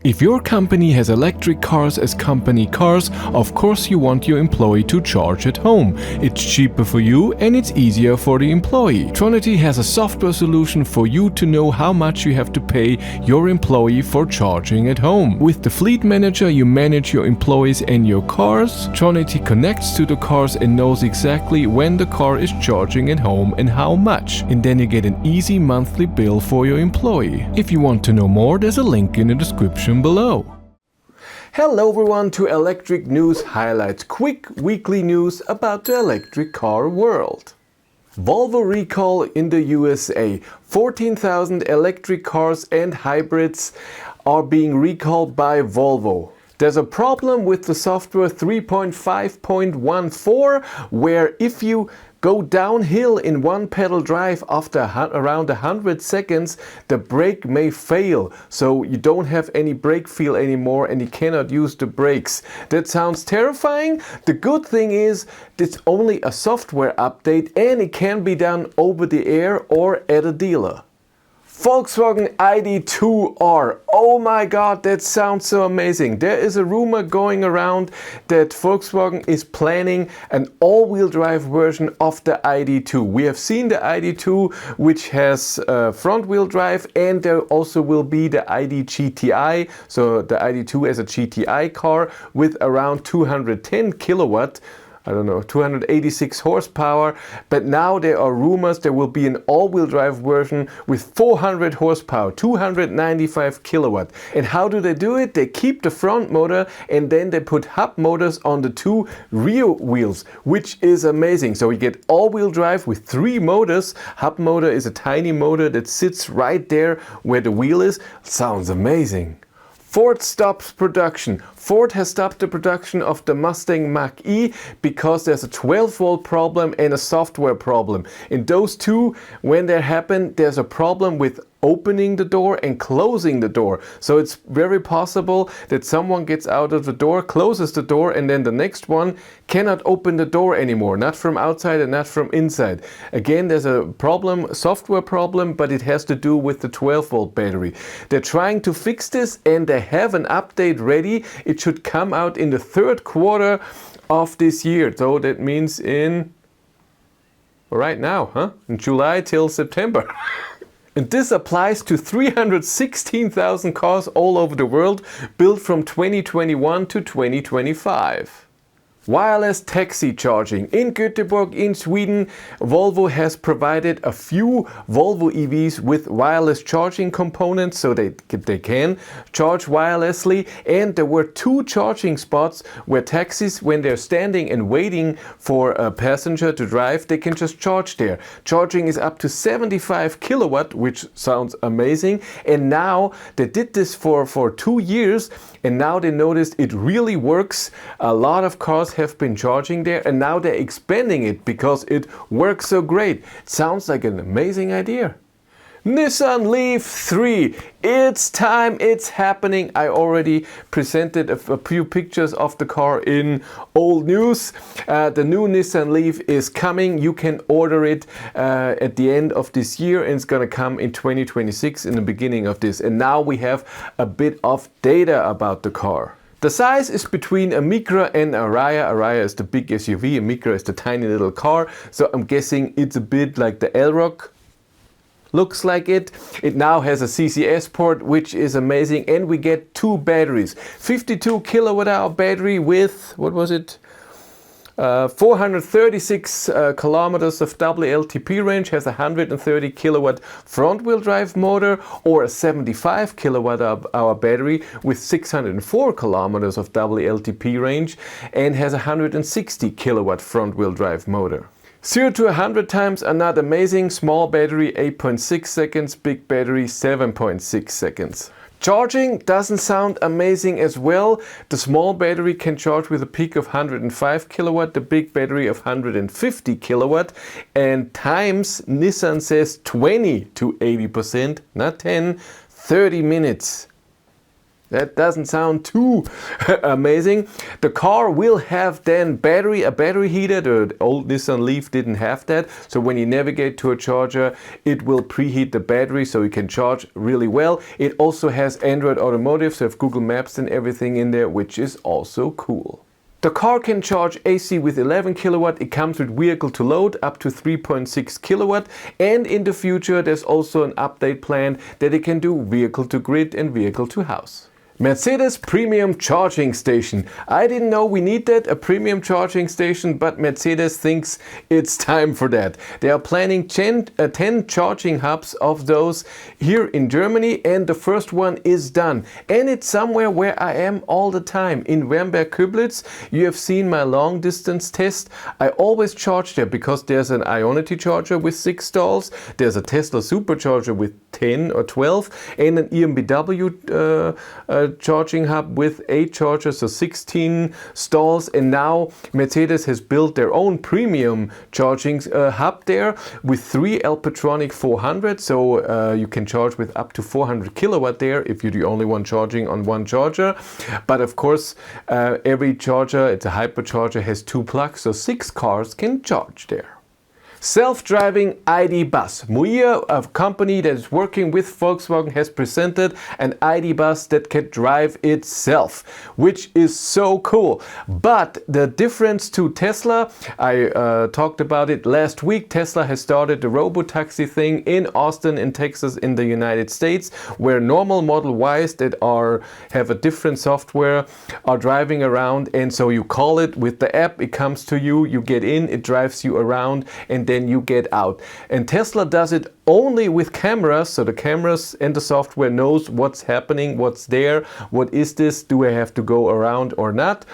If your company has electric cars as company cars, of course you want your employee to charge at home. It's cheaper for you and it's easier for the employee. Tronity has a software solution for you to know how much you have to pay your employee for charging at home. With the Fleet Manager you manage your employees and your cars. Tronity connects to the cars and knows exactly when the car is charging at home and how much. And then you get an easy monthly bill for your employee. If you want to know more, there's a link in the description below. Hello everyone to Electric News Highlights, quick weekly news about the electric car world. Volvo recall in the USA. 14,000 electric cars and hybrids are being recalled by Volvo. There's a problem with the software 3.5.14 where if you go downhill in one pedal drive after around 100 seconds, the brake may fail. So you don't have any brake feel anymore and you cannot use the brakes. That sounds terrifying. The good thing is it's only a software update and it can be done over the air or at a dealer. Volkswagen Id.2 R. Oh my god, that sounds so amazing. There is a rumor going around that Volkswagen is planning an all-wheel drive version of the Id.2. We have seen the Id.2 which has front-wheel drive, and there also will be the Id GTI, so the Id.2 as a GTI car with around 210 kilowatt. I don't know, 286 horsepower, but now there are rumors there will be an all-wheel drive version with 400 horsepower, 295 kilowatt. And how do they do it? They keep the front motor and then they put hub motors on the two rear wheels, which is amazing. So you get all-wheel drive with 3 motors. Hub motor is a tiny motor that sits right there where the wheel is. Sounds amazing. Ford stops production. Ford has stopped the production of the Mustang Mach-E because there's a 12-volt problem and a software problem. In those two, when they happen, there's a problem with opening the door and closing the door. So it's very possible that someone gets out of the door, closes the door, and then the next one cannot open the door anymore, not from outside and not from inside. Again, there's a problem, a software problem, but it has to do with the 12-volt battery. They're trying to fix this and they have an update ready. It should come out in the 3rd quarter of this year. So that means in right now, in July till September. And this applies to 316,000 cars all over the world built from 2021 to 2025. Wireless taxi charging. In Göteborg in Sweden, Volvo has provided a few Volvo EVs with wireless charging components so they can charge wirelessly, and there were 2 charging spots where taxis, when they're standing and waiting for a passenger to drive, they can just charge there. Charging is up to 75 kilowatt, which sounds amazing, and now they did this for 2 years and now they noticed it really works. A lot of cars have been charging there and now they're expanding it because it works so great. Sounds like an amazing idea. Nissan Leaf 3. It's time, it's happening. I already presented a few pictures of the car in old news. The new Nissan Leaf is coming. You can order it at the end of this year and it's gonna come in 2026 in the beginning of this. And now we have a bit of data about the car. The size is between a Micra and a Raya. A Raya is the big SUV, a Micra is the tiny little car. So I'm guessing it's a bit like the Elroq. Looks like it. It now has a CCS port, which is amazing, and we get 2 batteries. 52 kilowatt hour battery with, what was it? 436 kilometers of WLTP range, has a 130 kilowatt front wheel drive motor, or a 75 kilowatt hour battery with 604 kilometers of WLTP range and has a 160 kilowatt front wheel drive motor. 0 to 100 times are not amazing. Small battery 8.6 seconds, big battery 7.6 seconds. Charging doesn't sound amazing as well. The small battery can charge with a peak of 105 kilowatt, the big battery of 150 kilowatt, and times Nissan says 20 to 80%, not 10, 30 minutes. That doesn't sound too amazing. The car will have then a battery heater. The old Nissan Leaf didn't have that. So when you navigate to a charger, it will preheat the battery so you can charge really well. It also has Android Automotive, so you have Google Maps and everything in there, which is also cool. The car can charge AC with 11 kilowatt. It comes with vehicle to load up to 3.6 kilowatt. And in the future, there's also an update plan that it can do vehicle to grid and vehicle to house. Mercedes premium charging station. I didn't know we need that, a premium charging station, but Mercedes thinks it's time for that. They are planning 10 charging hubs of those here in Germany, and the first one is done. And it's somewhere where I am all the time, in Wernberg-Köblitz. You have seen my long distance test. I always charge there because there's an Ionity charger with 6 stalls, there's a Tesla supercharger with 10 or 12, and an EnBW charging hub with 8 chargers, so 16 stalls. And now Mercedes has built their own premium charging hub there with 3 Alpetronic 400, so you can charge with up to 400 kilowatt there if you're the only one charging on one charger. But of course, every charger, it's a hypercharger, has 2 plugs, so 6 cars can charge there. Self-driving ID bus. mach-e, a company that is working with Volkswagen, has presented an ID bus that can drive itself, which is so cool. But the difference to Tesla, I talked about it last week. Tesla has started the robotaxi thing in Austin, in Texas, in the United States, where normal Model Ys that have a different software are driving around, and so you call it with the app, it comes to you, you get in, it drives you around, and then you get out. And Tesla does it only with cameras, so the cameras and the software knows what's happening, what's there, what is this, do I have to go around or not.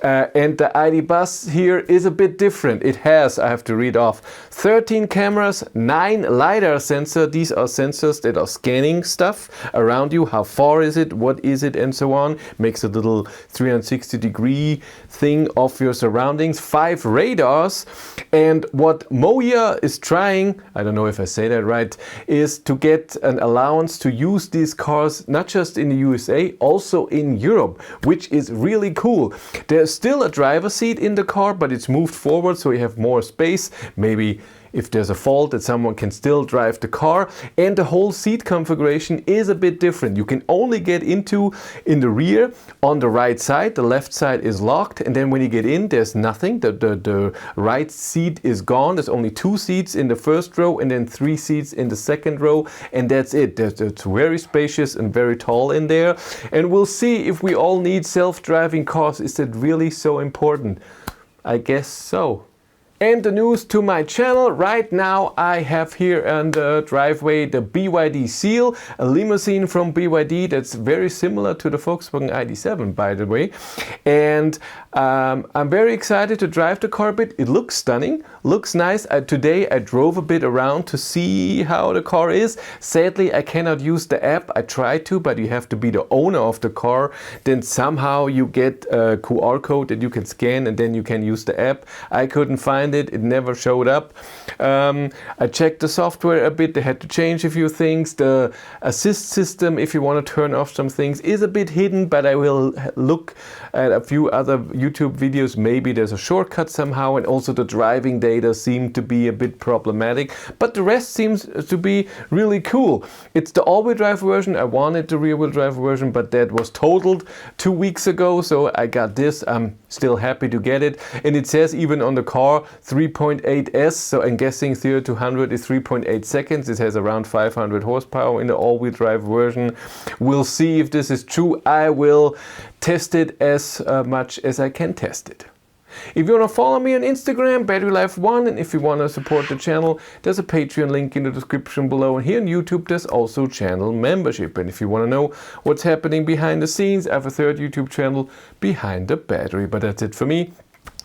And the ID bus here is a bit different. It has, I have to read off, 13 cameras, 9 LiDAR sensors. These are sensors that are scanning stuff around you. How far is it? What is it? And so on. Makes a little 360-degree thing of your surroundings. 5 radars. And what mach-e is trying, I don't know if I say that right, is to get an allowance to use these cars not just in the USA, also in Europe, which is really cool. There's still a driver's seat in the car, but it's moved forward so you have more space. Maybe if there's a fault that someone can still drive the car, and the whole seat configuration is a bit different. You can only get in the rear on the right side. The left side is locked, and then when you get in, there's nothing. The right seat is gone. There's only 2 seats in the first row and then 3 seats in the second row, and that's it. It's very spacious and very tall in there. And we'll see if we all need self-driving cars. Is that really so important? I guess so. And the news to my channel. Right now I have here on the driveway the BYD Seal, a limousine from BYD that's very similar to the Volkswagen ID.7, by the way. And I'm very excited to drive the car a bit. It looks stunning, looks nice. Today I drove a bit around to see how the car is. Sadly, I cannot use the app. I tried to, but you have to be the owner of the car. Then somehow you get a QR code that you can scan, and then you can use the app. I couldn't find it. It never showed up. I checked the software a bit. They had to change a few things. The assist system, if you want to turn off some things, is a bit hidden, but I will look at a few other YouTube videos. Maybe there's a shortcut somehow, and also the driving data seemed to be a bit problematic, but the rest seems to be really cool. It's the all-wheel drive version. I wanted the rear-wheel drive version, but that was totaled 2 weeks ago, so I got this. I'm still happy to get it, and it says even on the car 3.8S, so I'm guessing 0 to 100 is 3.8 seconds. It has around 500 horsepower in the all-wheel drive version. We'll see if this is true. I will test it as much as I can test it. If you want to follow me on Instagram, BatteryLife1, and if you want to support the channel, there's a Patreon link in the description below, and here on YouTube there's also channel membership. And if you want to know what's happening behind the scenes, I have a 3rd YouTube channel, Behind the Battery. But that's it for me.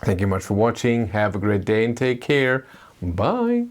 Thank you much for watching. Have a great day and take care. Bye.